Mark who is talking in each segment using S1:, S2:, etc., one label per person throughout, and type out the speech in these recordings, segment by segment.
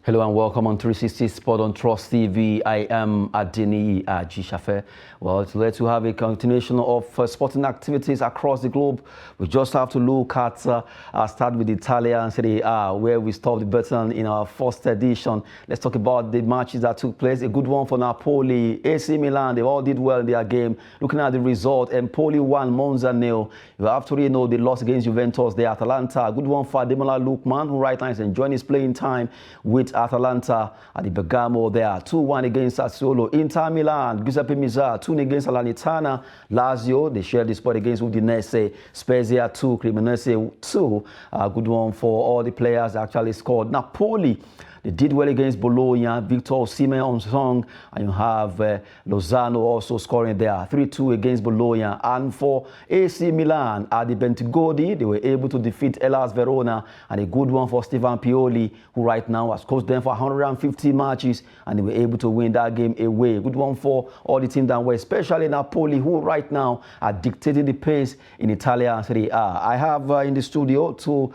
S1: Hello and welcome on 360 Sport on Trust TV. I am Adeni Ajishafe. Well, it's glad to have a continuation of sporting activities across the globe. We just have to look at, start with Italian Serie A, where we stopped the button in our first edition. Let's talk about the matches that took place. A good one for Napoli, AC Milan, they all did well in their game. Looking at the result, Empoli won, Monza 0. You have to really know they lost against Juventus, the Atalanta. A good one for Ademola Lookman, who right now is enjoying his playing time with Atalanta at the Bergamo there. 2-1 against Sassuolo. Inter Milan, Giuseppe Meazza, 2-0 against Salernitana. Lazio, they shared the spot against Udinese. Spezia 2, Cremonese 2. Good one for all the players that actually scored. Napoli, they did well against Bologna. Victor Osimhen on song, and you have Lozano also scoring there. 3-2 against Bologna. And for AC Milan at the Bentegodi, they were able to defeat Hellas Verona. And a good one for Stefan Pioli, who right now has coached them for 150 matches, and they were able to win that game away. Good one for all the teams that were, especially Napoli, who right now are dictating the pace in Italian Serie A. I have in the studio two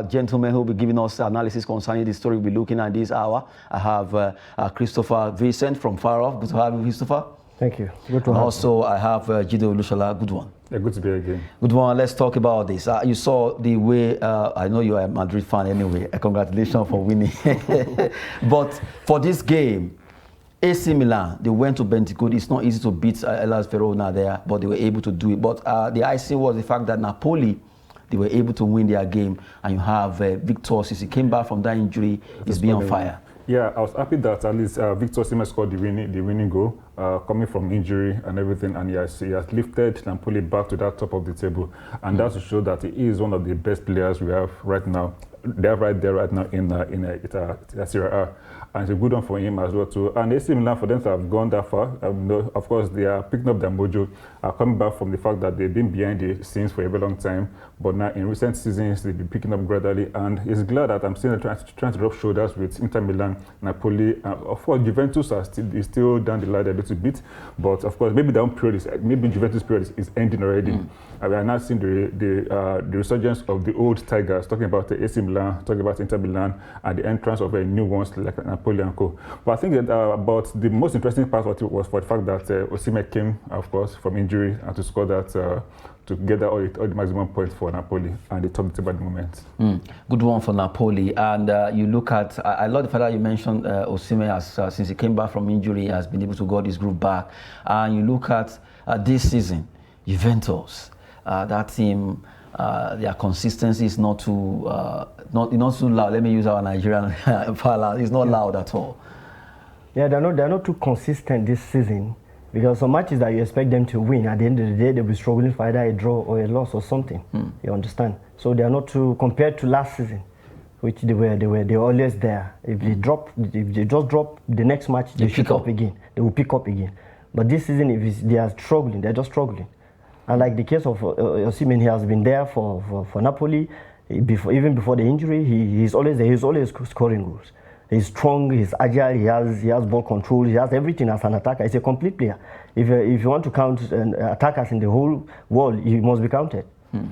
S1: gentlemen who will be giving us analysis concerning the story we'll be looking at this hour. I have Christopher Vincent from Far Off. Good to have you, Christopher.
S2: Thank you. Good to have you.
S1: Also, I have Jido Lushala. Good one.
S3: Yeah, good to be here again.
S1: Good one. Let's talk about this. You saw the way, I know you are a Madrid fan anyway. Congratulations for winning. But for this game, AC Milan, they went to Bentegodi. It's not easy to beat Hellas Verona there, but they were able to do it. But the icing was the fact that Napoli, they were able to win their game, and you have Victor, since he came back from that injury, he's been on fire.
S3: Yeah, I was happy that at least Victor Osimhen scored the winning goal, coming from injury and everything, and he has lifted Napoli back to that top of the table, and that's to show that he is one of the best players we have right now. They're right there right now in Serie A. And it's a good one for him as well too. And AC Milan, for them to have gone that far, of course they are picking up their mojo, coming back from the fact that they've been behind the scenes for a very long time. But now in recent seasons they've been picking up gradually, and it's glad that I'm seeing them trying to rub shoulders with Inter Milan, Napoli. Of course Juventus is still down the line a little bit, but of course maybe maybe Juventus period is ending already. We are now seeing the resurgence of the old Tigers, talking about the AC Milan, talking about Inter Milan, and the entrance of new ones like Napoli and co. But I think that about the most interesting part of it was for the fact that Osimhen came, of course, from injury and to score that, to get all the maximum points for Napoli, and they top the table at the moment.
S1: Good one for Napoli. And you look at, I love the fact that you mentioned Osimhen, since he came back from injury, has been able to get his group back. And you look at this season, Juventus. That team, their consistency is not too loud. Let me use our Nigerian parlance. It's not loud at all.
S2: Yeah, they're not too consistent this season, because some matches that you expect them to win, at the end of the day, they'll be struggling for either a draw or a loss or something. You understand? So they are not too, compared to last season, which they were always there. If they just drop the next match, they pick up again. They will pick up again. But this season, they are struggling. They're just struggling. And like the case of Osimhen, he has been there for Napoli even before the injury. He's always there. He's always scoring goals. He's strong. He's agile. He has ball control. He has everything as an attacker. He's a complete player. If you want to count attackers in the whole world, he must be counted.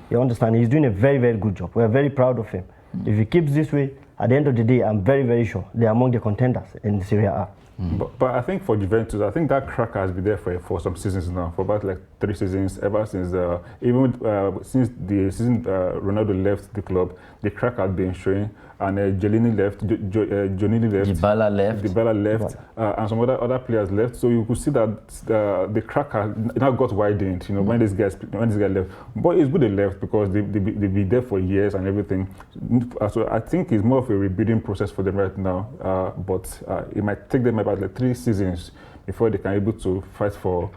S2: You understand? He's doing a very, very good job. We're very proud of him. If he keeps this way, at the end of the day, I'm very, very sure they're among the contenders in Serie A.
S3: But I think for Juventus, I think that crack has been there for some seasons now, for about like 3 seasons, ever since since the season Ronaldo left the club, the crack has been showing, and Jonini left, Dybala left, and some other players left. So you could see that the crack has now got widened. You know, when this guy left, but it's good they left, because they've been there for years and everything. So I think it's more of a rebuilding process for them right now. But it might take them about like 3 seasons before they can be able to fight for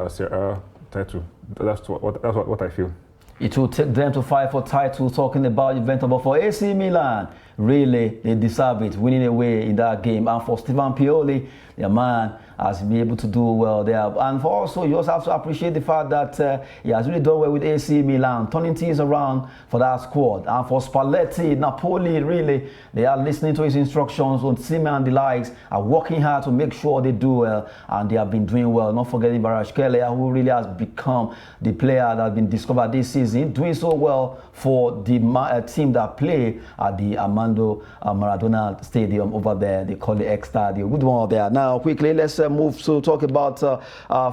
S3: Serie A title. That's what I feel.
S1: It will take them to fight for title, talking about Juventus. But for AC Milan, really, they deserve it, winning away in that game. And for Stefan Pioli, their man has been able to do well there. And for also, you also have to appreciate the fact that he has really done well with AC Milan, turning things around for that squad. And for Spalletti, Napoli, really, they are listening to his instructions. On Osimhen and the likes are working hard to make sure they do well, and they have been doing well. Not forgetting Kvaratskhelia, who really has become the player that has been discovered this season, doing so well for the team that play at the Armani Armando Maradona Stadium over there. They call it X-Stadium. Good one there. Now, quickly, let's move to talk about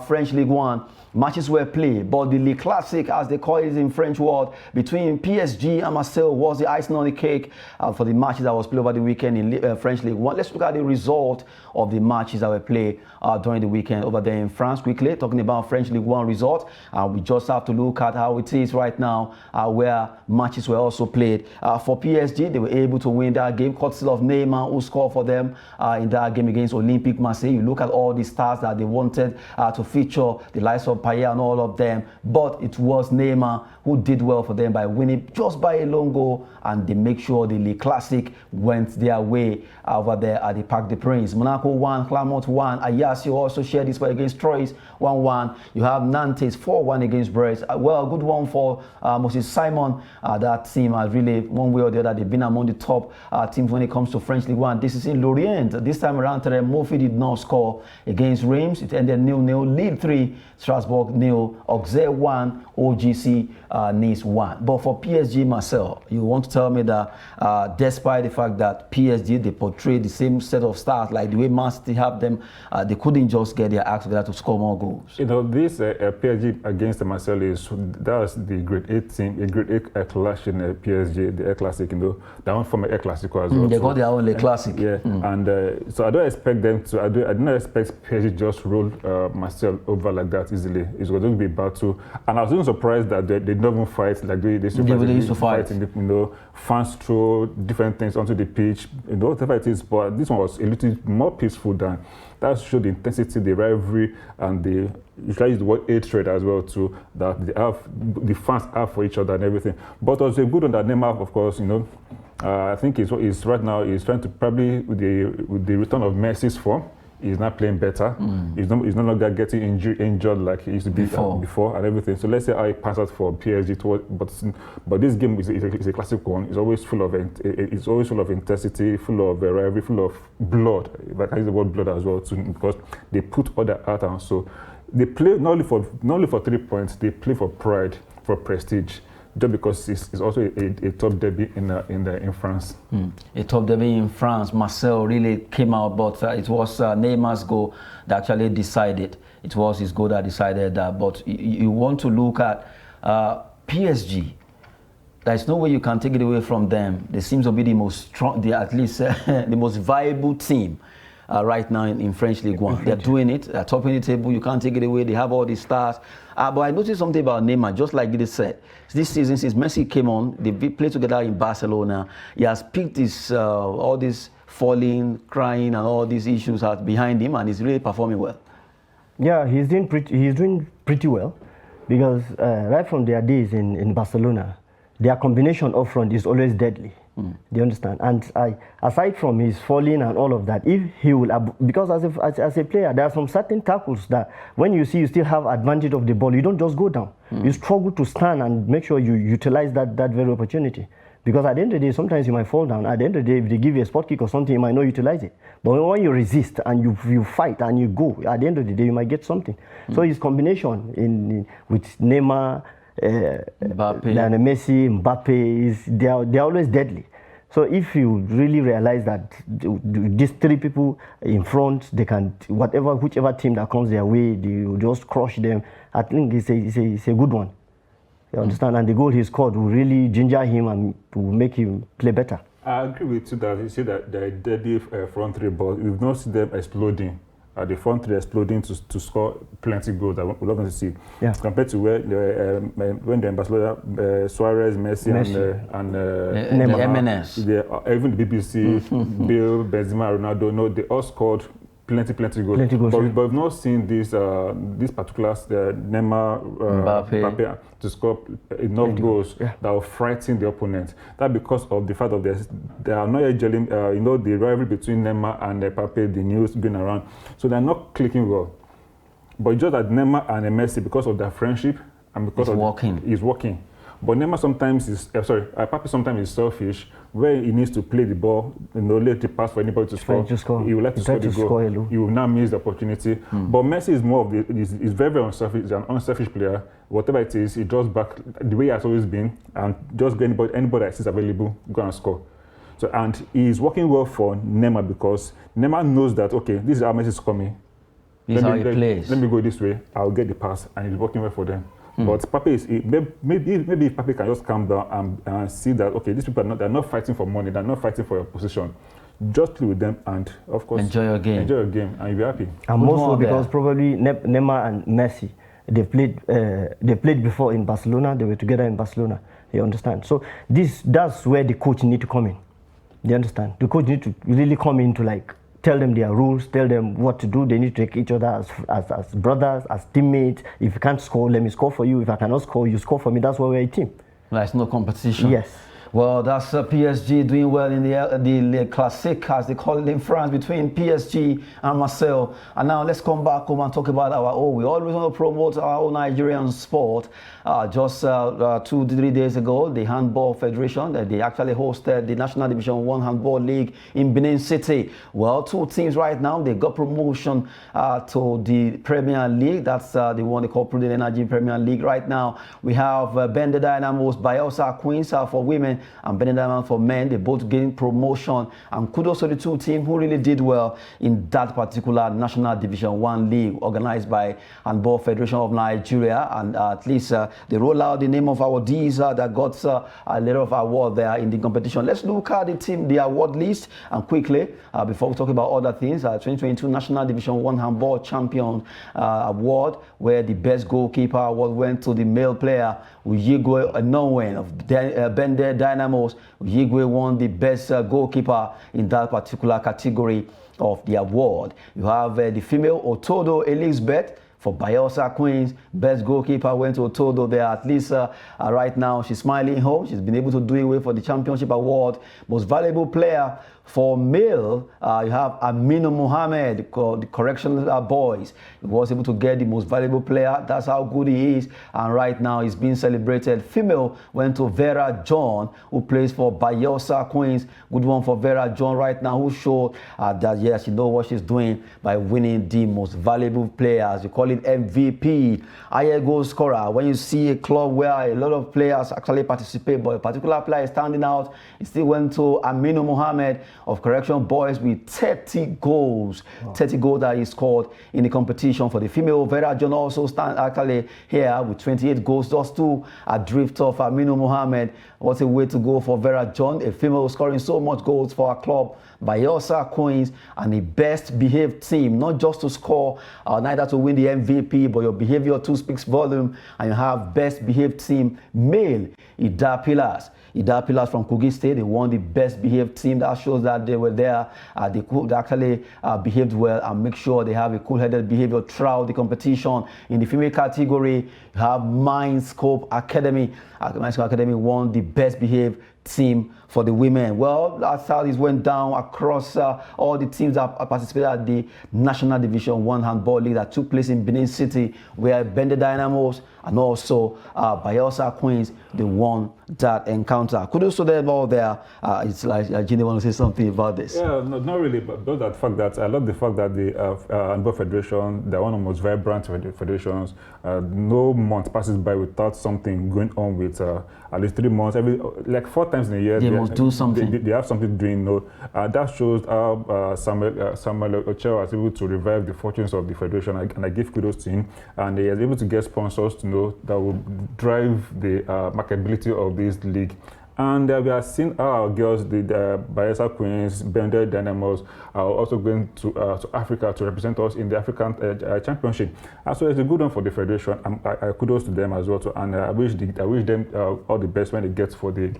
S1: French Ligue 1. Matches were played, but the Ligue Classic, as they call it in French world, between PSG and Marseille was the icing on the cake for the matches that was played over the weekend in French Ligue 1. Let's look at the result of the matches that were played during the weekend over there in France. Quickly, talking about French Ligue 1 result, we just have to look at how it is right now, where matches were also played. For PSG, they were able to win that game, courtesy of Neymar, who scored for them in that game against Olympique Marseille. You look at all the stars that they wanted to feature, the likes of Payet and all of them, but it was Neymar who did well for them by winning just by a lone goal, and they make sure the Ligue Classic went their way over there at the Parc des Princes. Monaco 1, Clermont 1, Ajaccio also shared this one against Troyes 1-1. You have Nantes 4-1 against Brest. Well, good one for Moses Simon. That team has really, one way or the other, they've been among the top teams when it comes to French Ligue 1. This is in Lorient. This time around, Terem Murphy did not score against Reims. It ended 0-0. Lille 3, Strasbourg 0, Auxerre 1, OGC Nice 1. But for PSG, Marcel, you want to tell me that despite the fact that PSG, they portray the same set of stars, like the way Man City have them, they couldn't just get their acts together to score more goals.
S3: You know, this PSG against Marseille that's the grade 8 team, a grade 8 clash in PSG, the Air Classic, you know, that one from an Air Classico as well.
S1: They got their own Le Classic.
S3: Yeah, and so I don't expect them to, I do not expect PSG just roll Marseille over like that easily. It's going to be a battle. And I was even surprised that they don't even fight like they used to fight. In the, you know, fans throw different things onto the pitch, you know, whatever it is. But this one was a little more peaceful than that. Showed the intensity, the rivalry, and the, you try to use the word hatred as well too, that they have, the fans have for each other and everything. But also a good one that Neymar, of course, you know, I think is right now is trying to probably with the return of Messi's form. He's not playing better. He's no longer getting injured like he used to be before and everything. So let's say I pass out for PSG, but this game is a classic one. It's always full of intensity, full of rivalry, full of blood. Like I use the word blood as well too, because they put all that out on. So they play not only for 3 points. They play for pride, for prestige. Just because it's also a top derby in France.
S1: A top derby in France. Marcel really came out, but it was Neymar's goal that actually decided. It was his goal that decided that. But you want to look at PSG. There's no way you can take it away from them. They seem to be the most strong, at least the most viable team right now in French Ligue 1. They're doing it. They're topping the table. You can't take it away. They have all these stars. But I noticed something about Neymar, just like Gide said. This season, since Messi came on, they played together in Barcelona. He has picked his, all this falling, crying, and all these issues are behind him, and he's really performing well.
S2: Yeah, he's doing pretty well, because right from their days in Barcelona, their combination up front is always deadly. Do you understand? And aside from his falling and all of that, if he will, because as a player, there are some certain tackles that when you see you still have advantage of the ball, you don't just go down. You struggle to stand and make sure you utilize that very opportunity. Because at the end of the day, sometimes you might fall down. At the end of the day, if they give you a spot kick or something, you might not utilize it. But when you resist and you fight and you go, at the end of the day, you might get something. So his combination with Neymar, Messi, Mbappe, they're always deadly. So if you really realize that these three people in front, they can, whichever team that comes their way, they will just crush them. I think it's a good one. You understand? And the goal he scored will really ginger him and will make him play better.
S3: I agree with you that you see that they're deadly front three, but we've not seen them exploding. The front three exploding to score plenty goals that we're not going to see. Yeah. Compared to when they're in Barcelona, Suarez, Messi. and Neymar. Even the BBC, Bill, Benzema, Ronaldo, no, they all scored plenty goals. But we've not seen this particular Neymar, Mbappe to score enough goals that will frighten the opponent. That's because of the fact of they are not yet gelling. The rivalry between Neymar and Mbappe, the news going around, so they're not clicking well. But just that Neymar and Messi, because of their friendship and because is working. But Neymar sometimes is Mbappe sometimes is selfish, where he needs to play the ball, let the pass for anybody to score. He would like to score the goal. He will now miss the opportunity. But Messi is more of is very, very unselfish. He's an unselfish player. Whatever it is, he draws back the way he has always been, and just get anybody that is available, go and score. So, and he's working well for Neymar because Neymar knows that, okay, this is how Messi is coming.
S1: This is how he plays.
S3: Let me go this way, I'll get the pass, and he's working well for them. But Pape is, maybe if Pape can just calm down and see that, okay, these people they're not fighting for money, they're not fighting for your position. Just play with them and, of course,
S1: enjoy your game.
S3: Enjoy your game, and you'll be happy.
S2: And also because probably Neymar and Messi, they played before in Barcelona. They were together in Barcelona. You understand? So that's where the coach need to come in. You understand? The coach need to really come in to like tell them their rules, tell them what to do. They need to take each other as brothers, as teammates. If you can't score, let me score for you. If I cannot score, you score for me. That's why we're a team.
S1: There's no competition.
S2: Yes.
S1: Well, that's PSG doing well in the Classique, as they call it in France, between PSG and Marseille. And now let's come back home and talk about our own. We always want to promote our own Nigerian sport. Just 2-3 days ago, the Handball Federation, they actually hosted the National Division 1 Handball League in Benin City. Well, 2 teams right now, they got promotion to the Premier League. That's the one they call Prudent Energy Premier League. Right now, we have Bende Dynamos, Bayelsa Queens for women, and Benin Dynamos for men. They both getting promotion, and kudos to the 2 teams who really did well in that particular National Division 1 league organized by Handball Federation of Nigeria. And at least they roll out the name of our D's that got a lot of award there in the competition. Let's look at the award list, and quickly before we talk about other things. 2022 National Division 1 Handball Champion Award, where the best goalkeeper award went to the male player Uyigwe Nowen of Bende Dynamos. Uyigwe won the best goalkeeper in that particular category of the award. You have the female Otodo Elizabeth for Bayelsa Queens. Best goalkeeper went to Otodo there. At least right now she's smiling home. She's been able to do it for the championship award. Most valuable player for male, you have Aminu Mohammed, the correctional boys. He was able to get the most valuable player. That's how good he is. And right now he's being celebrated. Female went to Vera John, who plays for Bayelsa Queens. Good one for Vera John right now, who showed that, yes, she knows what she's doing by winning the most valuable players. You call it MVP. Higher goal scorer. When you see a club where a lot of players actually participate, but a particular player is standing out, it still went to Aminu Mohammed of Correction Boys with 30 goals. Wow. 30 goals that he scored in the competition. For the female, Vera John also stand actually here with 28 goals, just to a drift of Aminu Mohammed. What a way to go for Vera John, a female scoring so much goals for our club. Bayelsa Queens, and the best behaved team, not just to score, neither to win the MVP, but your behavior too speaks volume. And you have best behaved team, male, Ida Pillars. Ida Pillars from Kogi State, they won the best behaved team. That shows that they were there. They could actually behaved well and make sure they have a cool-headed behavior throughout the competition. In the female category, you have Mindscope Academy. Mindscope Academy won the best behaved team for the women. Well, that's how this went down across all the teams that participated at the National Division 1 Handball League that took place in Benin City, where Bende Dynamos and also Bayelsa Queens, they won that encounter. Kudos to them all there. It's like Ginny want to say something about this.
S3: Yeah, no, not really, but that fact that I love the fact that the Handball Federation, they're one of the most vibrant federations. No month passes by without something going on with at least 3 months, like 4 times in a year.
S1: They must do something.
S3: They have something doing. That shows how Samuel Ochoa was able to revive the fortunes of the federation, and I give kudos to him. And he was able to get sponsors that will drive the marketability of this league. And we are seeing our girls, the Bayelsa Queens, Bende Dynamos, are also going to Africa to represent us in the African Championship. And so it's a good one for the federation. I kudos to them as well. And I wish them all the best when it gets for the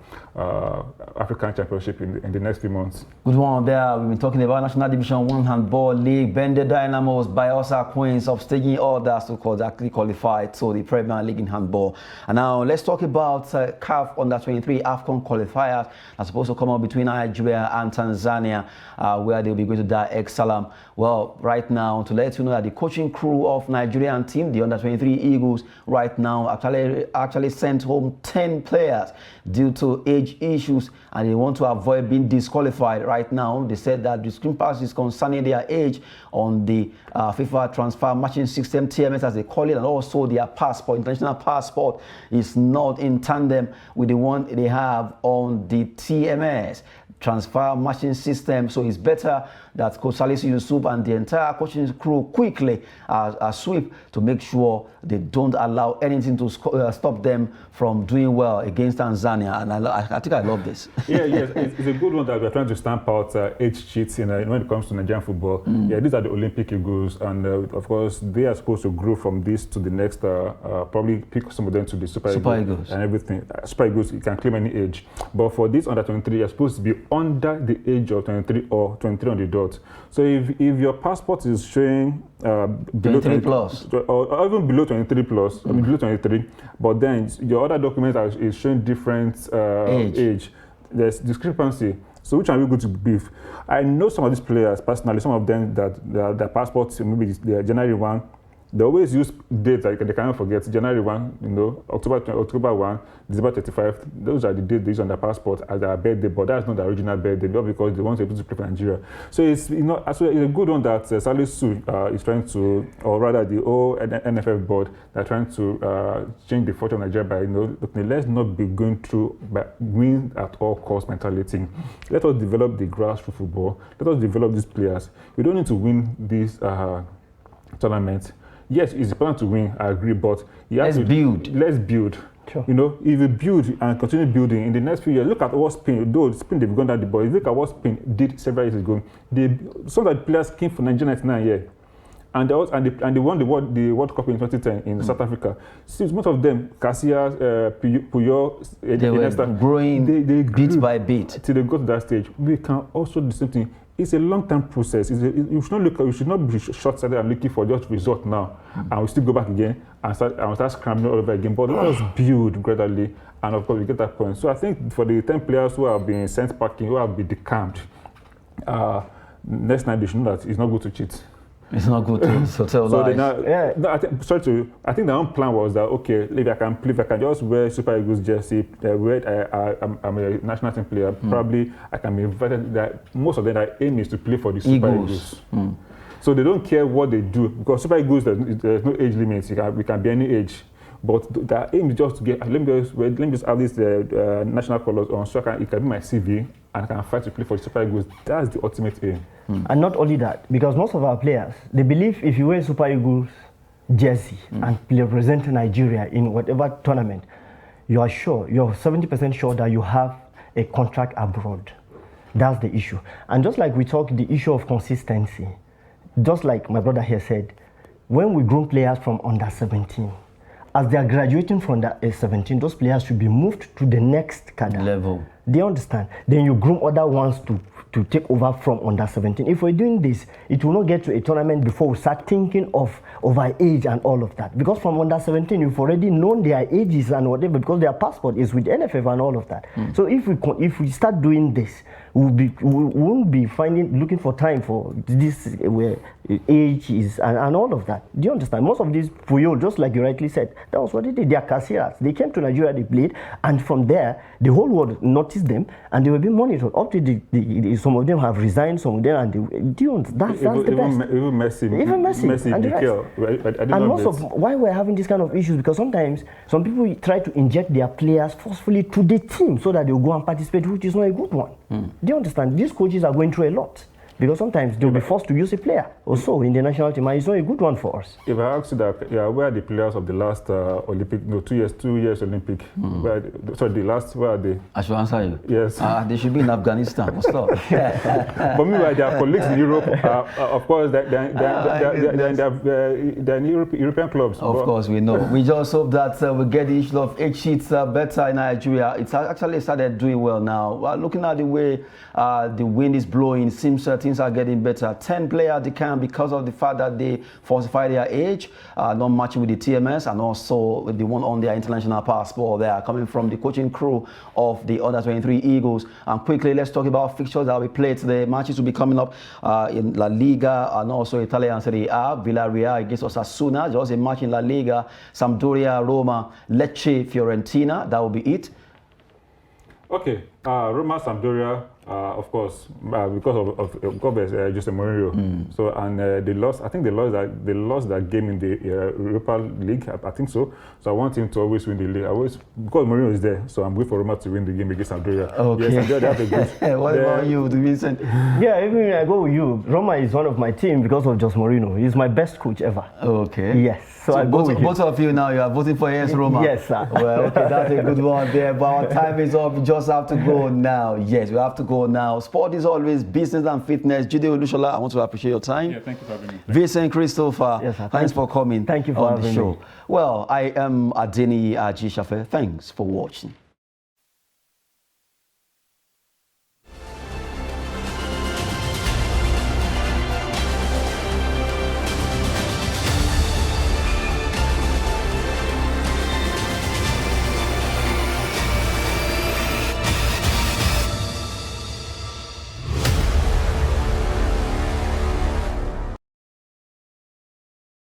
S3: African Championship in the next few months.
S1: Good one there. We've been talking about National Division 1 Handball League. Bende Dynamos, Bayelsa Queens of staging orders to actually qualify to the Premier League in handball. And now let's talk about CAF Under-23 AFCON qualifiers are supposed to come up between Nigeria and Tanzania, where they'll be going to Dar es Salaam. Well, right now, to let you know that the coaching crew of Nigerian team, the Under-23 Eagles, right now actually sent home 10 players due to age issues, and they want to avoid being disqualified. Right now, they said that the discrepancies concerning their age on the FIFA transfer matching system, TMS as they call it, and also their passport, international passport, is not in tandem with the one they have have on the TMS transfer machine system. So it's better that Coach Salisu Yusuf and the entire coaching crew quickly sweep to make sure they don't allow anything to stop them from doing well against Tanzania. And I think I love this.
S3: Yes, it's a good one that we're trying to stamp out age cheats when it comes to Nigerian football. Yeah, these are the Olympic Eagles, and of course they are supposed to grow from this to the next. Probably pick some of them to the Super Eagles and everything. Super Eagles, you can claim any age, but for this under 23, you're supposed to be under the age of 23 or 23 on the dot. So if your passport is showing below
S1: 23 plus
S3: or even below 23 plus, I mean below 23, but then your other document is showing different age, there's discrepancy. So which are we going to beef? I know some of these players personally, some of them that their passports maybe they're January 1. They always use dates that they cannot forget. January 1, October 1, December 35. Those are the dates they use on their passport as their birthday, but that's not the original birthday, not because they want to be able to play for Nigeria. So it's it's a good one that Salisu is trying to, or rather the whole NFF board, they're trying to change the fortune of Nigeria by let's not be going through by win at all cost mentality. Let us develop the grassroots football. Let us develop these players. We don't need to win this tournament. Yes, it's important to win, I agree, but let's build.
S2: Sure.
S3: If you build and continue building in the next few years, look at what Spain, though Spain they've gone down the ball, look at what Spain did several years ago. Some of the players came from 1999 here, and they won the World Cup in 2010 in South Africa. Since most of them, Casillas, Puyol,
S1: they were growing
S3: they grew
S1: bit by bit
S3: till they got to that stage. We can also do the same thing. It's a long-term process. You should not be short-sighted and looking for just result now, and we still go back again and start scrambling all over again. But let us build gradually, and of course we get that point. So I think for the 10 players who have been sent packing, who have been decamped, next night they should know that it's not good to cheat.
S1: It's not good to tell lies.
S3: No, I think the own plan was that okay, if I can just wear Super Eagles jersey, I'm a national team player. Probably I can be invited. That most of them, their aim is to play for the Super Eagles. So they don't care what they do because Super Eagles there's no age limits. We can be any age. But their aim is just to get. Let me just have this national colours on, so it can be my CV and I can fight to play for the Super Eagles. That's the ultimate aim.
S2: And not only that, because most of our players, they believe if you wear Super Eagles jersey and represent Nigeria in whatever tournament, you are 70% sure that you have a contract abroad. That's the issue. And just like we talked, the issue of consistency, just like my brother here said, when we groom players from under 17, as they are graduating from the 17, those players should be moved to the next
S1: level.
S2: They understand. Then you groom other ones to take over from under 17. If we're doing this, it will not get to a tournament before we start thinking of our age and all of that. Because from under 17, you've already known their ages and whatever, because their passport is with NFF and all of that. So if we start doing this, we won't be looking for time for this where age is and all of that. Do you understand? Most of these Puyol, just like you rightly said, that was what they did. They are Casillas. They came to Nigeria, they played, and from there, the whole world noticed them, and they were being monitored. Up to some of them have resigned, some of them, and that's the best. Even Messi and the rest. And most of why we're having this kind of issues, because sometimes some people try to inject their players forcefully to the team so that they'll go and participate, which is not a good one. Do you understand? These coaches are going through a lot. Because sometimes they'll be forced to use a player or so in the national team, and it's not a good one for us.
S3: If I ask you that, where are the players of the last Olympic, 2 years Olympic? Where are they?
S1: I should answer you.
S3: Yes.
S1: They should be in Afghanistan. What's up?
S3: But meanwhile, their colleagues in Europe, of course, they're in European clubs.
S1: Of course, we know. We just hope that we get the issue of age sheets better in Nigeria. It's actually started doing well now. Looking at the way the wind is blowing, seems things are getting better. 10 players they can because of the fact that they falsify their age, not matching with the TMS, and also the one on their international passport. They are coming from the coaching crew of the under 23 Eagles. And quickly, let's talk about fixtures that will be played today. Matches will be coming up in La Liga and also Italian Serie A. Villarreal against Osasuna, just a match in La Liga. Sampdoria, Roma, Lecce, Fiorentina. That will be it.
S3: Okay. Roma, Sampdoria, of course, because of Jose Mourinho. So and they lost. I think they lost that game in the Europa League. I think so. So I want him to always win the league. Because Mourinho is there. So I'm going for Roma to win the game against Sampdoria.
S1: Okay.
S3: Yes, Sampdoria, they have a good.
S1: What about you, Vincent?
S2: Yeah, even when I go with you, Roma is one of my team because of Jose Mourinho. He's my best coach ever.
S1: Okay.
S2: Yes. So I go with him.
S1: Both of you now, you are voting for AS Roma.
S2: Yes, sir.
S1: Well, okay, that's a good one there. But our time is up. We just have to go now. Yes, we have to go now. Sport is always business and fitness. Jide Olushola, I want to appreciate your time.
S3: Yeah, thank you for having me.
S1: Vincent Christopher,
S2: yes, sir.
S1: thanks for coming.
S2: Thank you for
S1: on the
S2: having
S1: show.
S2: me.
S1: Well, I am Adeni Ajishafe. Thanks for watching.